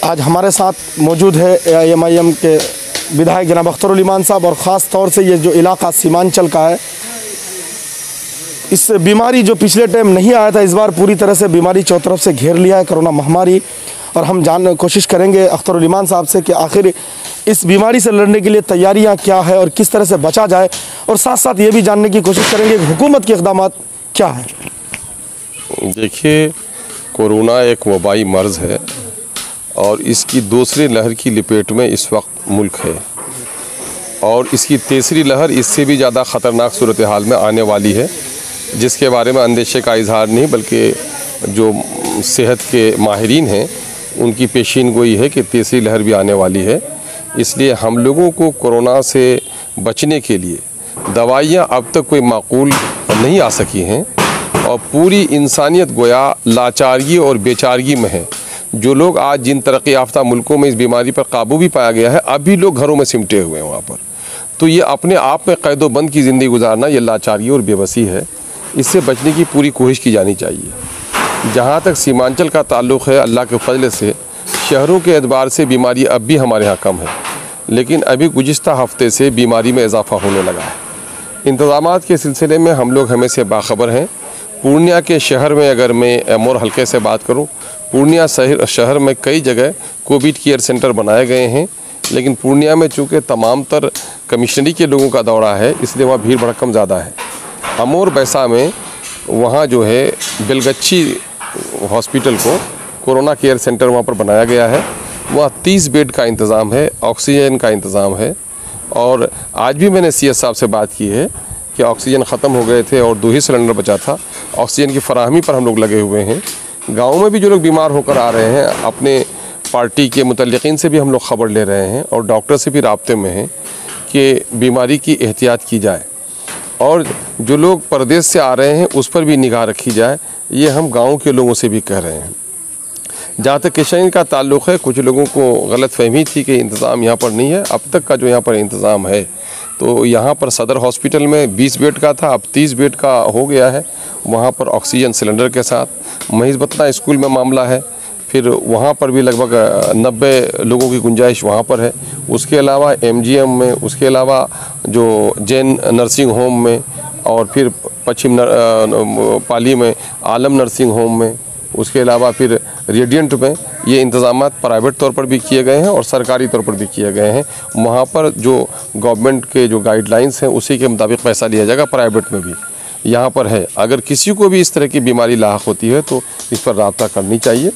आज हमारे साथ मौजूद है AIMIM के विधायक जनाब अख्तरुल ईमान साहब, और ख़ास तौर से ये जो इलाका सीमांचल का है, इस बीमारी जो पिछले टाइम नहीं आया था, इस बार पूरी तरह से बीमारी चौतरफ से घेर लिया है, कोरोना महामारी। और हम कोशिश करेंगे अख्तरुल ईमान साहब से कि आखिर इस बीमारी से लड़ने के लिए तैयारियां क्या है और किस तरह से बचा जाए, और साथ साथ ये भी जानने की कोशिश करेंगे कि हुकूमत के इक़दाम क्या हैं। देखिए, कोरोना एक वबाई मर्ज़ है और इसकी दूसरी लहर की लपेट में इस वक्त मुल्क है, और इसकी तीसरी लहर इससे भी ज़्यादा ख़तरनाक सूरत हाल में आने वाली है, जिसके बारे में अंदेशे का इजहार नहीं बल्कि जो सेहत के माहिरीन हैं उनकी पेशीन गोई है कि तीसरी लहर भी आने वाली है। इसलिए हम लोगों को कोरोना से बचने के लिए दवाइयाँ अब तक कोई माकूल नहीं आ सकी हैं, और पूरी इंसानियत गोया लाचारगी और बेचारगी में है। जो लोग आज जिन तरक्की याफ्ता मुल्कों में इस बीमारी पर काबू भी पाया गया है, अभी लोग घरों में सिमटे हुए हैं वहाँ पर। तो ये अपने आप में कैदोबंद की ज़िंदगी गुजारना ये लाचारगी और बेबसी है। इससे बचने की पूरी कोशिश की जानी चाहिए। जहाँ तक सीमांचल का ताल्लुक़ है, अल्लाह के फजल से शहरों के एतबार से बीमारी अब भी हमारे यहाँ कम है, लेकिन अभी गुज़िश्ता हफ्ते से बीमारी में इजाफ़ा होने लगा है। इंतज़ामात के सिलसिले में हम लोग हमें से बाखबर हैं। पूर्णिया के शहर में अगर मैं एमोर हल्के से बात करूं, पूर्णिया शहर में कई जगह कोविड केयर सेंटर बनाए गए हैं, लेकिन पूर्णिया में चूँकि तमाम तर कमिश्नरी के लोगों का दौरा है, इसलिए वहाँ भीड़ भड़कम ज़्यादा है। अमोर बैसा में वहाँ जो है बेलगच्छी हॉस्पिटल को कोरोना केयर सेंटर वहाँ पर बनाया गया है। वहाँ 30 बेड का इंतज़ाम है, ऑक्सीजन का इंतज़ाम है, और आज भी मैंने CS साहब से बात की है कि ऑक्सीजन ख़त्म हो गए थे और 2 ही सिलेंडर बचा था। ऑक्सीजन की फराहमी पर हम लोग लगे हुए हैं। गाँव में भी जो लोग बीमार होकर आ रहे हैं, अपने पार्टी के मुतल्लिक़ीन से भी हम लोग ख़बर ले रहे हैं और डॉक्टर से भी राब्ते में हैं कि बीमारी की एहतियात की जाए, और जो लोग परदेश से आ रहे हैं उस पर भी निगाह रखी जाए। ये हम गाँव के लोगों से भी कह रहे हैं। जहाँ तक किशन का ताल्लुक़ है, कुछ लोगों को गलत फहमी थी कि इंतज़ाम यहाँ पर नहीं है। अब तक का जो यहाँ पर इंतज़ाम है, तो यहाँ पर सदर हॉस्पिटल में 20 बेड का था, अब 30 बेड का हो गया है। वहाँ पर ऑक्सीजन सिलेंडर के साथ महिज़बतना स्कूल में मामला है, फिर वहाँ पर भी लगभग 90 लोगों की गुंजाइश वहाँ पर है। उसके अलावा MGM में, उसके अलावा जो जैन नर्सिंग होम में, और फिर पश्चिम पाली में आलम नर्सिंग होम में, उसके अलावा फिर रेडियंट में, ये इंतज़ामात प्राइवेट तौर पर भी किए गए हैं और सरकारी तौर पर भी किए गए हैं। वहाँ पर जो गवर्नमेंट के जो गाइडलाइंस हैं उसी के मुताबिक पैसा लिया जाएगा। प्राइवेट में भी यहाँ पर है। अगर किसी को भी इस तरह की बीमारी लाहक होती है तो इस पर रब्ता करनी चाहिए।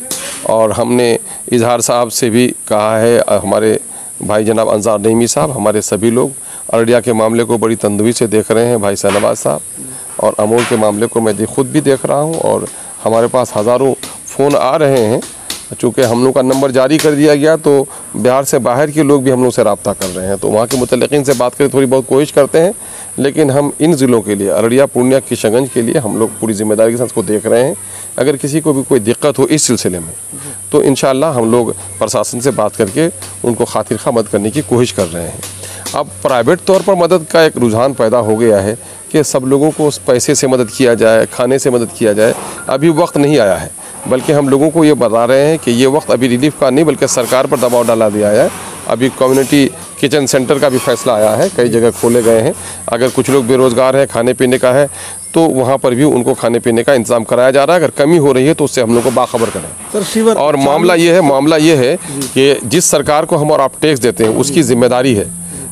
और हमने इजहार साहब से भी कहा है, हमारे भाई जनाब अंसार नईमी साहब, हमारे सभी लोग अररिया के मामले को बड़ी तंदुरुस्ती से देख रहे हैं, भाई शहनवाज साहब, और अमोल के मामले को मैं खुद भी देख रहा हूँ, और हमारे पास हज़ारों फ़ोन आ रहे हैं। चूँकि हम लोग का नंबर जारी कर दिया गया, तो बिहार से बाहर के लोग भी हम लोग से रब्ता कर रहे हैं, तो वहाँ के मुतल्लिक़ीन से बात करें थोड़ी बहुत कोशिश करते हैं। लेकिन हम इन ज़िलों के लिए, अररिया, पूर्णिया, किशनगंज के लिए हम लोग पूरी ज़िम्मेदारी के साथ उसको देख रहे हैं। अगर किसी को भी कोई दिक्कत हो इस सिलसिले में, तो इंशाअल्लाह हम लोग प्रशासन से बात करके उनको खातिर खा मदद करने की कोशिश कर रहे हैं। अब प्राइवेट तौर पर मदद का एक रुझान पैदा हो गया है कि सब लोगों को उस पैसे से मदद किया जाए, खाने से मदद किया जाए। अभी वक्त नहीं आया है, बल्कि हम लोगों को ये बता रहे हैं कि ये वक्त अभी रिलीफ का नहीं, बल्कि सरकार पर दबाव डाला दिया है। अभी कम्युनिटी किचन सेंटर का भी फैसला आया है, कई जगह खोले गए हैं। अगर कुछ लोग बेरोज़गार हैं, खाने पीने का है, तो वहाँ पर भी उनको खाने पीने का इंतज़ाम कराया जा रहा है। अगर कमी हो रही है तो उससे हम लोग को बाखबर करें। और मामला ये है कि जिस सरकार को हम और आप टैक्स देते हैं उसकी जिम्मेदारी है,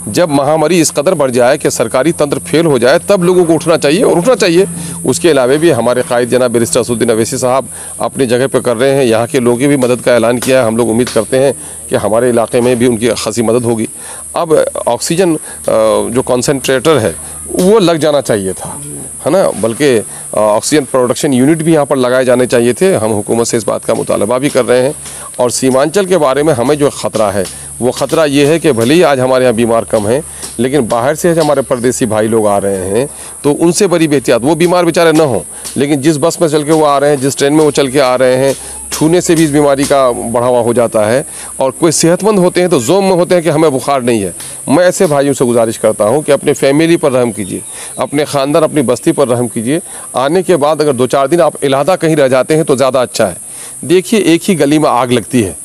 जब महामारी इस कदर बढ़ जाए कि सरकारी तंत्र फेल हो जाए, तब लोगों को उठना चाहिए और उठना चाहिए। उसके अलावा भी हमारे कायद जनाब बैरिस्टर असदुद्दीन अवैसी साहब अपनी जगह पर कर रहे हैं, यहाँ के लोगों की भी मदद का ऐलान किया है। हम लोग उम्मीद करते हैं कि हमारे इलाके में भी उनकी खासी मदद होगी। अब ऑक्सीजन जो कॉन्सेंट्रेटर है वो लग जाना चाहिए था, है ना, बल्कि ऑक्सीजन प्रोडक्शन यूनिट भी यहाँ पर लगाए जाने चाहिए थे। हम हुकूमत से इस बात का मुतालबा भी कर रहे हैं। और सीमांचल के बारे में हमें जो ख़तरा है, वो ख़तरा ये है कि भले ही आज हमारे यहाँ बीमार कम हैं, लेकिन बाहर से हमारे परदेसी भाई लोग आ रहे हैं, तो उनसे बड़ी बेहतियात। वो बीमार बेचारे ना हों, लेकिन जिस बस में चल के वो आ रहे हैं, जिस ट्रेन में वो चल के आ रहे हैं, छूने से भी इस बीमारी का बढ़ावा हो जाता है। और कोई सेहतमंद होते हैं तो जोम में होते हैं कि हमें बुखार नहीं है। मैं ऐसे भाइयों से गुजारिश करता हूं कि अपने फैमिली पर रहम कीजिए, अपने ख़ानदान, अपनी बस्ती पर रहम कीजिए। आने के बाद अगर 2-4 दिन आप इलादा कहीं रह जाते हैं तो ज़्यादा अच्छा है। देखिए, एक ही गली में आग लगती है,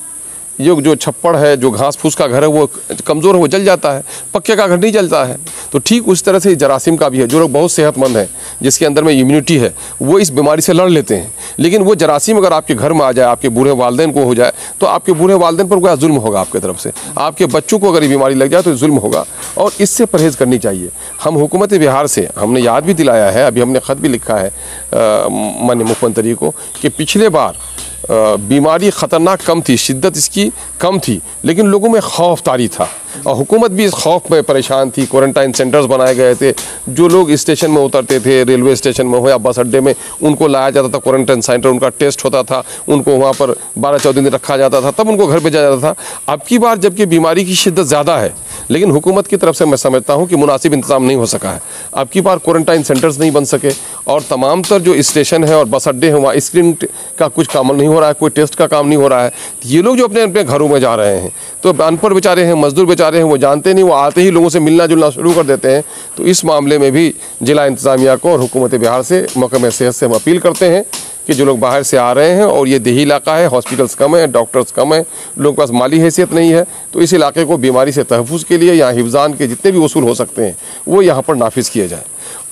ये जो छप्पड़ है, जो घास फूस का घर है, वो कमज़ोर है, वो जल जाता है, पक्के का घर नहीं जलता है। तो ठीक उस तरह से जरासीम का भी है। जो लोग बहुत सेहतमंद हैं, जिसके अंदर में इम्यूनिटी है, वो इस बीमारी से लड़ लेते हैं। लेकिन वो जरासीम अगर आपके घर में आ जाए, आपके बूढ़े वालिदैन को हो जाए, तो आपके बूढ़े वालिदैन पर कोई जुल्म होगा आपकी तरफ से। आपके बच्चों को अगर ये बीमारी लग जाए तो जुल्म होगा, और इससे परहेज़ करनी चाहिए। हम हुकूमत बिहार से हमने याद भी दिलाया है, अभी हमने ख़त भी लिखा है माननीय मुख्यमंत्री को, कि पिछले बार बीमारी ख़तरनाक कम थी, शिद्दत इसकी कम थी, लेकिन लोगों में खौफ तारी था, और हुकूमत भी इस खौफ में परेशान थी। क्वारंटाइन सेंटर्स बनाए गए थे। जो लोग स्टेशन में उतरते थे, रेलवे स्टेशन में हो या बस अड्डे में, उनको लाया जाता था क्वारंटाइन सेंटर, उनका टेस्ट होता था, उनको वहाँ पर 12-14 दिन रखा जाता था, तब उनको घर भेजा जाता था। अब की बार जबकि बीमारी की शिद्दत ज़्यादा है, लेकिन हुकूमत की तरफ से मैं समझता हूँ कि मुनासिब इंतज़ाम नहीं हो सका है। अब की बार क्वारंटाइन सेंटर्स नहीं बन सके, और तमाम तर जो स्टेशन है और बस अड्डे हैं, वहाँ स्क्रीनिंग का कुछ काम नहीं हो रहा है, कोई टेस्ट का काम नहीं हो रहा है। ये लोग जो अपने अपने घरों में जा रहे हैं, तो अनपढ़ बेचारे हैं, मजदूर बेचारे हैं, वो जानते नहीं, वो आते ही लोगों से मिलना जुलना शुरू कर देते हैं। तो इस मामले में भी जिला इंतज़ामिया को और हुकूमत बिहार से, महकमे सेहत से हम अपील करते हैं कि जो लोग बाहर से आ रहे हैं, और ये देही इलाका है, हॉस्पिटल्स कम है, डॉक्टर्स कम है, लोगों के पास माली हैसियत नहीं है, तो इस इलाके को बीमारी से तहफ़्फ़ुज़ के लिए यहाँ हिफ़्ज़ान के जितने भी उसूल हो सकते हैं वो यहाँ पर नाफिज़ किए जाए।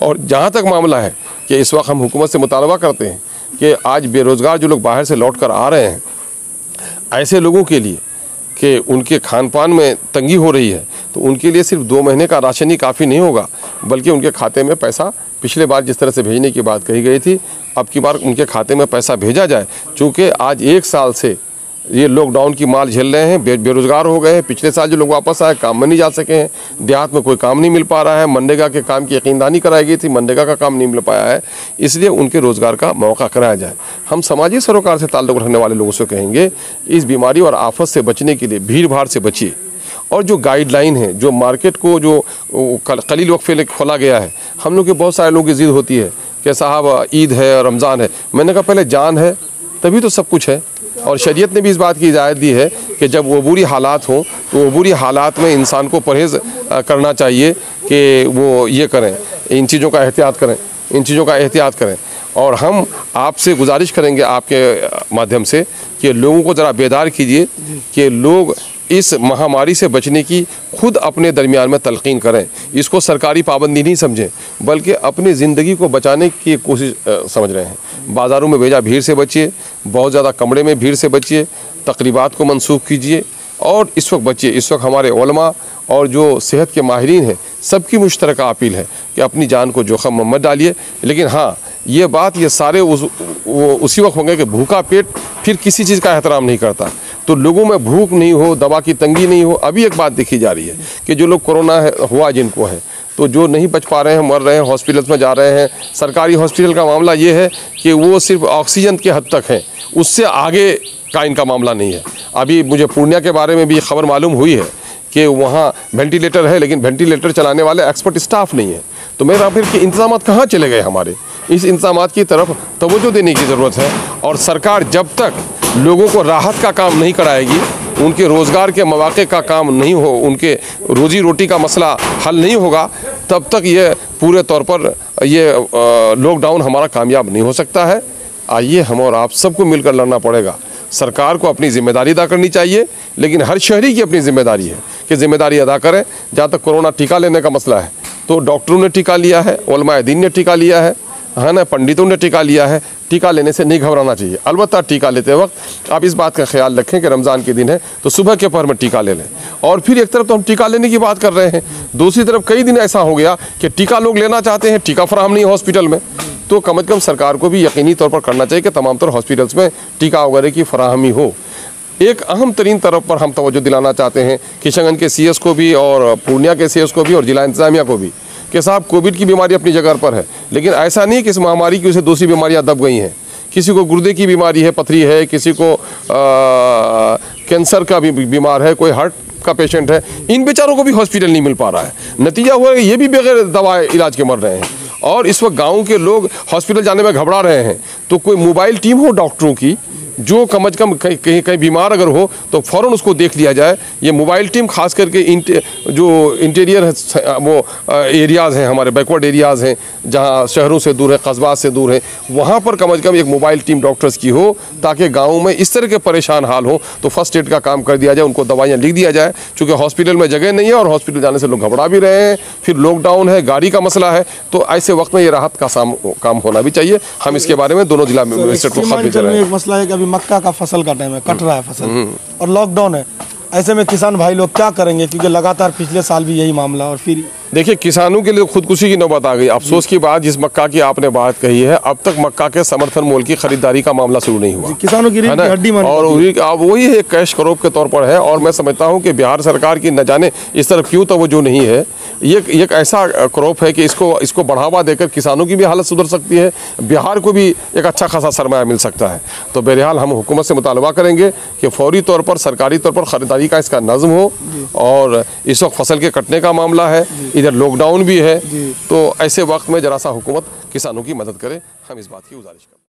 और जहाँ तक मामला है कि इस वक्त हम हुकूमत से मुतालबा करते हैं कि आज बेरोज़गार जो लोग बाहर से लौट कर आ रहे हैं, ऐसे लोगों के लिए कि उनके खान पान में तंगी हो रही है, तो उनके लिए सिर्फ 2 महीने का राशन ही काफ़ी नहीं होगा, बल्कि उनके खाते में पैसा, पिछले बार जिस तरह से भेजने की बात कही गई थी, अब की बार उनके खाते में पैसा भेजा जाए। चूँकि आज 1 साल से ये लॉकडाउन की मार झेल रहे हैं, बेरोज़गार हो गए हैं। पिछले साल जो लोग वापस आए, काम में नहीं जा सके हैं, देहात में कोई काम नहीं मिल पा रहा है, मनरेगा के काम की यकीनदहानी कराई गई थी, मनरेगा का काम नहीं मिल पाया है, इसलिए उनके रोज़गार का मौका कराया जाए। हम समाजी सरोकार से ताल्लुक़ रखने वाले लोगों से कहेंगे, इस बीमारी और आफत से बचने के लिए भीड़ भाड़ से बचिए, और जो गाइडलाइन है, जो मार्केट को जो कलील वक्फे लिए खोला गया है, हम लोग के बहुत सारे लोगों की ज़िद होती है कि साहब ईद है, रमज़ान है। मैंने कहा पहले जान है तभी तो सब कुछ है, और शरीयत ने भी इस बात की इजाज़त दी है कि जब वो बुरी हालात हों, तो वो बुरी हालात में इंसान को परहेज़ करना चाहिए कि वो ये करें, इन चीज़ों का एहतियात करें, इन चीज़ों का एहतियात करें। और हम आपसे गुजारिश करेंगे आपके माध्यम से कि लोगों को ज़रा बेदार कीजिए कि लोग इस महामारी से बचने की खुद अपने दरमियान में तलक़ीन करें। इसको सरकारी पाबंदी नहीं समझें, बल्कि अपनी ज़िंदगी को बचाने की कोशिश समझ रहे हैं। बाज़ारों में बेजा भीड़ से बचिए, बहुत ज़्यादा कमरे में भीड़ से बचिए, तकरीबात को मनसूख कीजिए, और इस वक्त बचिए। इस वक्त हमारे उलमा और जो सेहत के माहिरीन हैं, सबकी मुश्तरका अपील है कि अपनी जान को जोखम में मत डालिए। लेकिन हाँ, ये बात ये सारे उसी वक्त होंगे कि भूखा पेट फिर किसी चीज़ का एहतराम नहीं करता। तो लोगों में भूख नहीं हो, दवा की तंगी नहीं हो। अभी एक बात देखी जा रही है कि जो लोग कोरोना हुआ जिनको है, तो जो नहीं बच पा रहे हैं, मर रहे हैं, हॉस्पिटल्स में जा रहे हैं। सरकारी हॉस्पिटल का मामला ये है कि वो सिर्फ ऑक्सीजन के हद तक है, उससे आगे का इनका मामला नहीं है। अभी मुझे पूर्णिया के बारे में भी खबर मालूम हुई है कि वहाँ वेंटिलेटर है, लेकिन वेंटिलेटर चलाने वाले एक्सपर्ट स्टाफ नहीं है। तो मेरा फिर कि इंतज़ाम कहाँ चले गए हमारे? इस इंतज़ाम की तरफ तवज्जो देने की ज़रूरत है। और सरकार जब तक लोगों को राहत का काम नहीं कराएगी, उनके रोज़गार के मौक़े का काम नहीं हो, उनके रोज़ी रोटी का मसला हल नहीं होगा, तब तक ये पूरे तौर पर ये लॉकडाउन हमारा कामयाब नहीं हो सकता है। आइए हम और आप सबको मिलकर लड़ना पड़ेगा। सरकार को अपनी ज़िम्मेदारी अदा करनी चाहिए, लेकिन हर शहरी की अपनी ज़िम्मेदारी है कि ज़िम्मेदारी अदा करें। जहाँ तक कोरोना टीका लेने का मसला है, तो डॉक्टरों ने टीका लिया है, उलमाए दीन ने टीका लिया है ना, पंडितों ने टीका लिया है। टीका लेने से नहीं घबराना चाहिए। अलबत्ता टीका लेते वक्त आप इस बात का ख्याल रखें कि रमज़ान के दिन है तो सुबह के पहर में टीका ले लें। और फिर एक तरफ तो हम टीका लेने की बात कर रहे हैं, दूसरी तरफ कई दिन ऐसा हो गया कि टीका लोग लेना चाहते हैं, टीका फराहम नहीं है हॉस्पिटल में। तो कम से कम सरकार को भी यकीनी तौर पर करना चाहिए कि तमाम तर हॉस्पिटल्स में टीका वगैरह की फराहमी हो। एक अहम तरीन तरफ पर हम तवज्जो दिलाना चाहते हैं किशनगंज के CS को भी, और पूर्णिया के CS को भी, और जिला इंतज़ामिया को भी, कि साहब कोविड की बीमारी अपनी जगह पर है, लेकिन ऐसा नहीं कि इस महामारी की वजह से दूसरी बीमारियां दब गई हैं। किसी को गुर्दे की बीमारी है, पथरी है, किसी को कैंसर का भी बीमार है, कोई हार्ट का पेशेंट है, इन बेचारों को भी हॉस्पिटल नहीं मिल पा रहा है। नतीजा हुआ ये भी बगैर दवा इलाज के मर रहे हैं। और इस वक्त गाँव के लोग हॉस्पिटल जाने में घबरा रहे हैं। तो कोई मोबाइल टीम हो डॉक्टरों की जो कम अज कम कहीं बीमार अगर हो तो फ़ौरन उसको देख लिया जाए। ये मोबाइल टीम खास करके जो इंटीरियर वो एरियाज़ हैं, हमारे बैकवर्ड एरियाज़ हैं, जहाँ शहरों से दूर है, कस्बात से दूर है, वहाँ पर कम अज कम एक मोबाइल टीम डॉक्टर्स की हो, ताकि गाँव में इस तरह के परेशान हाल हो तो फर्स्ट एड का काम कर दिया जाए, उनको दवाइयाँ लिख दिया जाए। चूँकि हॉस्पिटल में जगह नहीं है और हॉस्पिटल जाने से लोग घबरा भी रहे हैं, फिर लॉकडाउन है, गाड़ी का मसला है, तो ऐसे वक्त में ये राहत का काम होना भी चाहिए। हम इसके बारे में दोनों जिला मजिस्ट्रेट को खत भेज रहे हैं। एक मसला है कि अभी मक्का का फसल का टाइम है, कट रहा है फसल और लॉकडाउन है, ऐसे में किसान भाई लोग क्या करेंगे? क्योंकि लगातार पिछले साल भी यही मामला, और फिर देखिए किसानों के लिए खुदकुशी की नौबत आ गई। अफसोस की बात, जिस मक्का की आपने बात कही है, अब तक मक्का के समर्थन मूल्य की खरीदारी का मामला शुरू नहीं हुआ। किसानों की रीढ़ की हड्डी और वही एक कैश क्रॉप के तौर पर है। और मैं समझता हूं कि बिहार सरकार की न जाने इस तरफ क्यों तवज्जो नहीं है। ये एक ऐसा क्रॉप है कि इसको बढ़ावा देकर किसानों की भी हालत सुधर सकती है, बिहार को भी एक अच्छा खासा सरमाया मिल सकता है। तो बहरहाल हम हुकूमत से मुतालबा करेंगे कि फौरी तौर पर सरकारी तौर पर ख़रीदारी का इसका नज़म हो। और इस वक्त फसल के कटने का मामला है, इधर लॉकडाउन भी है, तो ऐसे वक्त में जरा सा हुकूमत किसानों की मदद करे, हम इस बात की गुजारिश करते हैं।